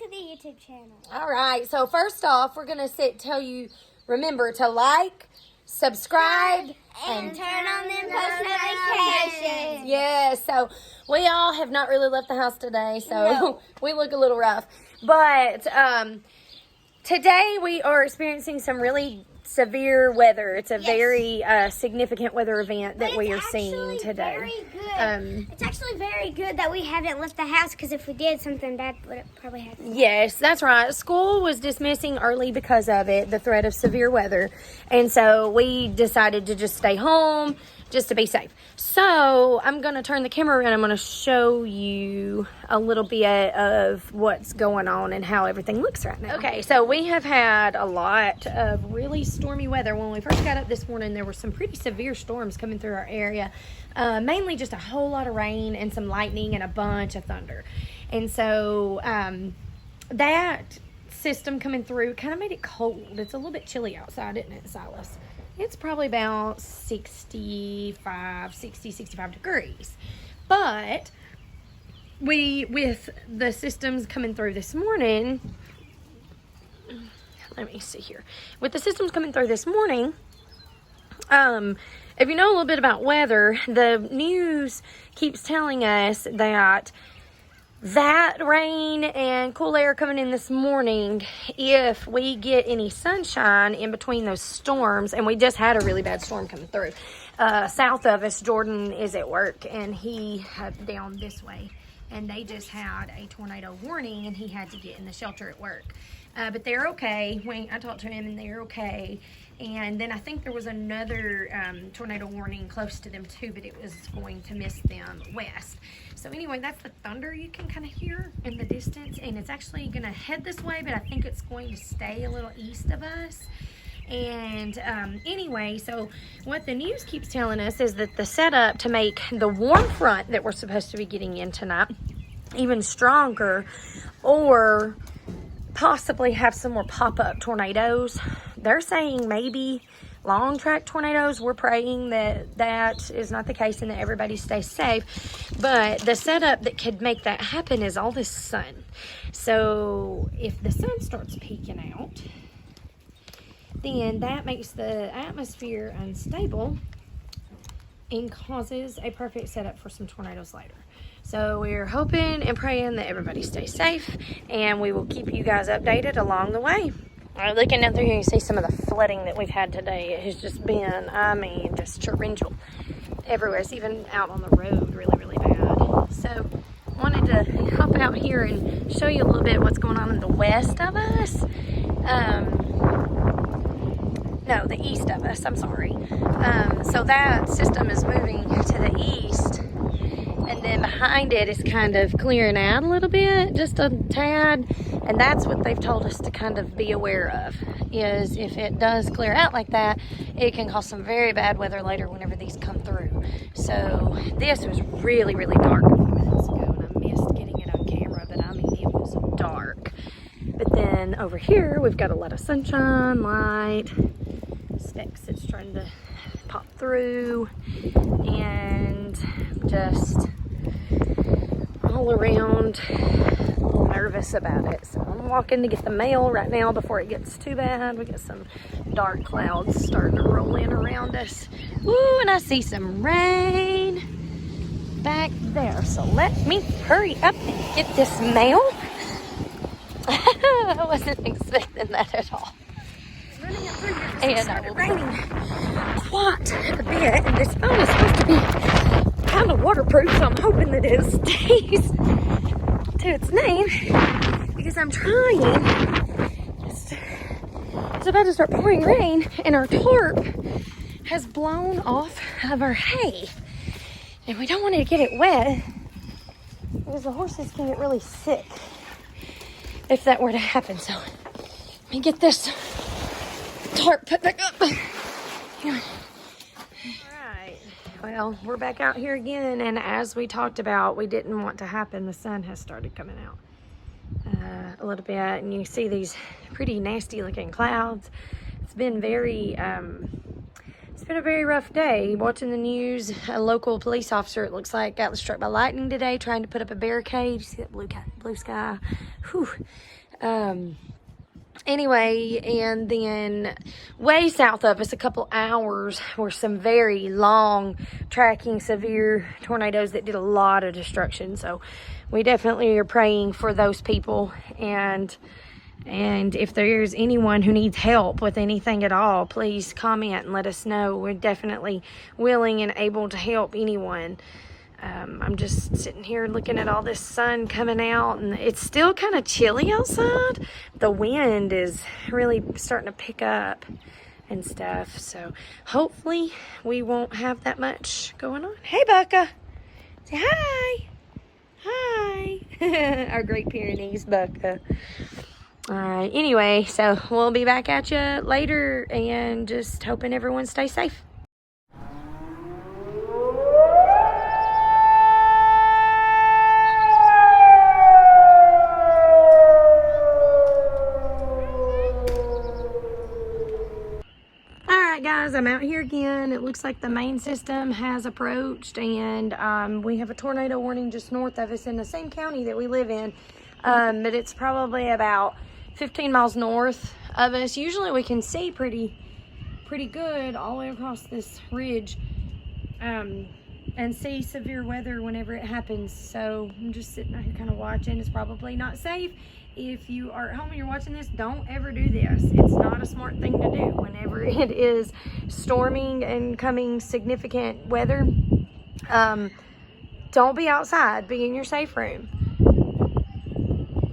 to the YouTube channel. All right. So first off, we're gonna tell you, remember to like, subscribe, And turn on them post notifications. Yeah, so we all have not really left the house today, so we look a little rough. But today we are experiencing some really severe weather. It's a very significant weather event that we are seeing today. Very good. It's actually very good that we haven't left the house, because if we did, something bad would have probably happened. Yes, that's right. School was dismissing early because of it, the threat of severe weather. And so we decided to just stay home just to be safe. So I'm going to turn the camera around. I'm going to show you a little bit of what's going on and how everything looks right now. Okay, so we have had a lot of really stormy weather. When we first got up this morning, there were some pretty severe storms coming through our area. Mainly just a whole lot of rain and some lightning and a bunch of thunder. And so that system coming through kind of made it cold. It's a little bit chilly outside, isn't it, Silas? It's probably about 65 degrees. But with the systems coming through this morning, let me see here. With the systems coming through this morning, if you know a little bit about weather, the news keeps telling us that rain and cool air coming in this morning, if we get any sunshine in between those storms, and we just had a really bad storm coming through. South of us, Jordan is at work, and he had down this way, and they just had a tornado warning, and he had to get in the shelter at work. But they're okay. I talked to him, and they're okay. And then I think there was another tornado warning close to them too, but it was going to miss them west. So anyway, that's the thunder you can kind of hear in the distance, and it's actually going to head this way, but I think it's going to stay a little east of us. And anyway, so what the news keeps telling us is that the setup to make the warm front that we're supposed to be getting in tonight even stronger, or possibly have some more pop-up tornadoes. They're saying maybe long track tornadoes. We're praying that is not the case and that everybody stays safe. But the setup that could make that happen is all this sun. So if the sun starts peeking out, then that makes the atmosphere unstable and causes a perfect setup for some tornadoes later. So we're hoping and praying that everybody stays safe, and we will keep you guys updated along the way. Looking down through here, you see some of the flooding that we've had today. It has just been, just torrential everywhere. It's even out on the road really, really bad. So wanted to hop out here and show you a little bit what's going on in the west of us. No, the east of us, I'm sorry. So that system is moving to the east, and then behind it is kind of clearing out a little bit, just a tad. And that's what they've told us to kind of be aware of, is if it does clear out like that, it can cause some very bad weather later whenever these come through. So this was really, really dark a few minutes ago, and I missed getting it on camera, but I mean, it was dark. But then over here, we've got a lot of sunshine, light, specks that's trying to pop through, and just all around a little nervous about it. So I'm walking to get the mail right now before it gets too bad. We got some dark clouds starting to roll in around us. Ooh, and I see some rain back there. So let me hurry up and get this mail. I wasn't expecting that at all. And it raining quite a bit, and this phone is supposed to be kind of waterproof, so I'm hoping that it stays to its name, because I'm trying. It's about to start pouring rain, and our tarp has blown off of our hay, and we don't want to get it wet because the horses can get really sick if that were to happen. So let me get this tarp put back up. Alright, well, we're back out here again, and as we talked about, we didn't want to happen. The sun has started coming out a little bit, and you see these pretty nasty looking clouds. It's been very It's been a very rough day. Watching the news, a local police officer, it looks like, got struck by lightning today trying to put up a barricade. You see that blue sky? Whew. Anyway, and then way south of us, a couple hours, were some very long, tracking, severe tornadoes that did a lot of destruction. So we definitely are praying for those people. And if there's anyone who needs help with anything at all, please comment and let us know. We're definitely willing and able to help anyone. I'm just sitting here looking at all this sun coming out, and it's still kind of chilly outside. The wind is really starting to pick up and stuff, so hopefully we won't have that much going on. Hey, Bucka. Say hi. Hi. Our Great Pyrenees Bucka. All right, anyway, so we'll be back at you later, and just hoping everyone stays safe. Guys, I'm out here again. It looks like the main system has approached, and we have a tornado warning just north of us in the same county that we live in, but it's probably about 15 miles north of us. Usually we can see pretty good all the way across this ridge, and see severe weather whenever it happens. So I'm just sitting out here kind of watching. It's probably not safe. If you are at home and you're watching this, don't ever do this. It's not a smart thing to do whenever it is storming and coming significant weather. Don't be outside. Be in your safe room.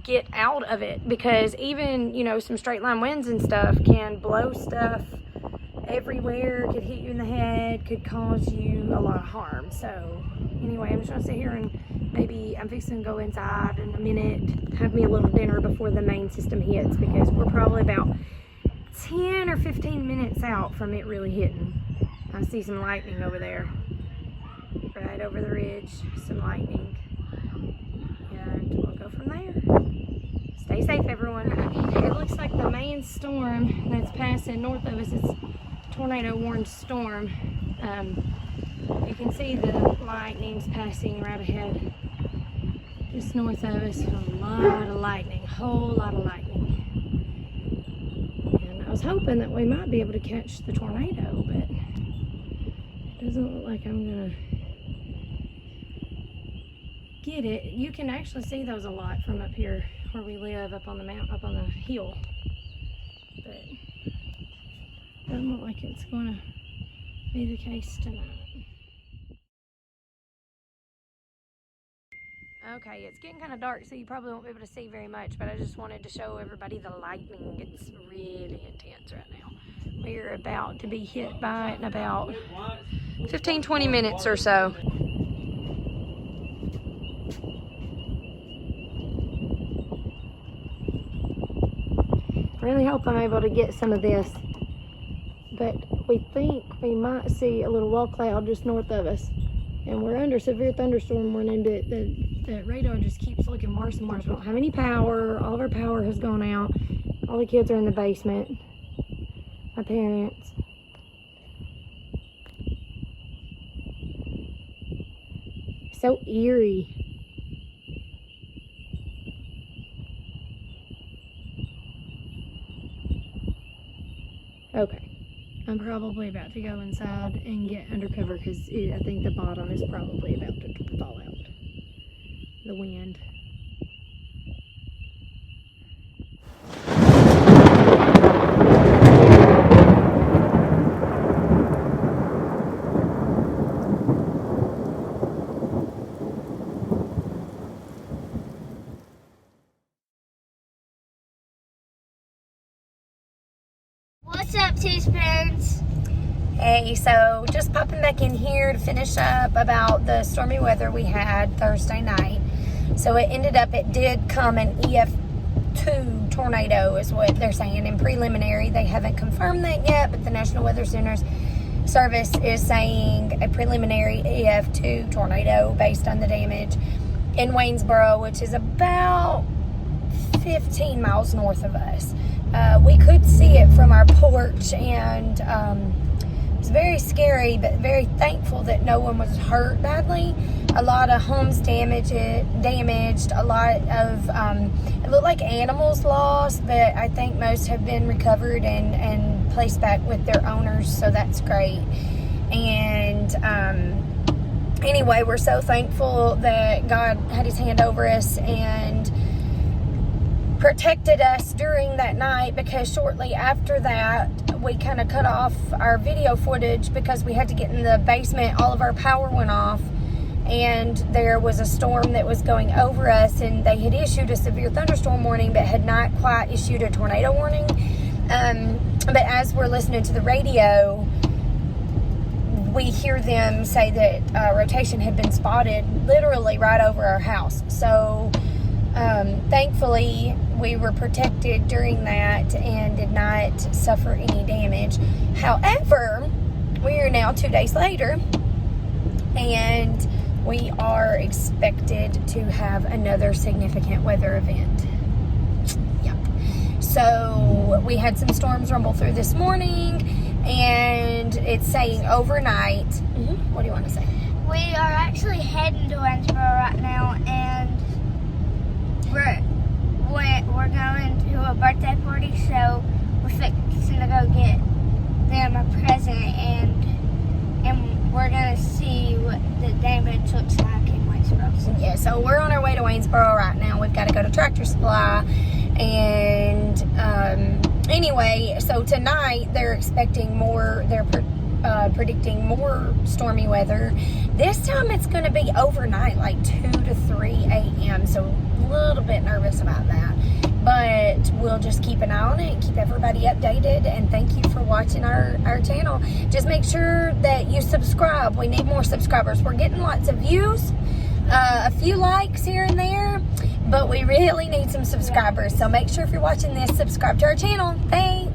Get out of it, because even, you know, some straight line winds and stuff can blow stuff everywhere, could hit you in the head, could cause you a lot of harm. So anyway, I'm just gonna sit here and maybe I'm fixing to go inside in a minute, have me a little dinner before the main system hits, because we're probably about 10 or 15 minutes out from it really hitting. I see some lightning over there, right over the ridge, some lightning, and we'll go from there. Stay safe, everyone. It looks like the main storm that's passing north of us is tornado warned storm. You can see the lightning's passing right ahead, just north of us. A lot of lightning, whole lot of lightning. And I was hoping that we might be able to catch the tornado, but it doesn't look like I'm gonna get it. You can actually see those a lot from up here where we live, up on the mountain, up on the hill. But doesn't look like it's gonna be the case tonight. Okay, it's getting kind of dark, so you probably won't be able to see very much, but I just wanted to show everybody the lightning. It's really intense right now. We're about to be hit by it in about 15-20 minutes or so. I really hope I'm able to get some of this, but we think we might see a little wall cloud just north of us, and we're under severe thunderstorm warning, but the radar just keeps looking worse and worse. We don't have any power. All of our power has gone out. All the kids are in the basement. My parents. So eerie. Okay. I'm probably about to go inside and get undercover, because I think the bottom is probably about to fall out. The wind. What's up, Teaspoons? Hey, so just popping back in here to finish up about the stormy weather we had Thursday night. So it ended up, it did come an EF2 tornado is what they're saying in preliminary. They haven't confirmed that yet, but the National Weather Center's service is saying a preliminary EF2 tornado based on the damage in Waynesboro, which is about 15 miles north of us. We could see it from our porch, and It's very scary, but very thankful that no one was hurt badly. A lot of homes damaged, a lot of, it looked like animals lost, but I think most have been recovered and placed back with their owners, so that's great. And anyway, we're so thankful that God had his hand over us and protected us during that night, because shortly after that we kind of cut off our video footage because we had to get in the basement. All of our power went off and there was a storm that was going over us, and they had issued a severe thunderstorm warning but had not quite issued a tornado warning. But as we're listening to the radio, we hear them say that rotation had been spotted literally right over our house. So thankfully we were protected during that and did not suffer any damage. However, we are now 2 days later and we are expected to have another significant weather event. Yep. So we had some storms rumble through this morning, and it's saying overnight. What do you want to say? We are actually heading to Waynesboro right now, and we're going to a birthday party, so we're fixing to go get them a present, and we're gonna see what the damage looks like in Waynesboro. Yeah, so we're on our way to Waynesboro right now. We've got to go to Tractor Supply, and anyway, so tonight they're expecting more. They're predicting more stormy weather. This time it's going to be overnight, like 2 to 3 a.m. So a little bit nervous about that, but we'll just keep an eye on it and keep everybody updated. And thank you for watching our channel. Just make sure that you subscribe. We need more subscribers. We're getting lots of views, a few likes here and there, but we really need some subscribers. So make sure if you're watching this, subscribe to our channel. Thanks.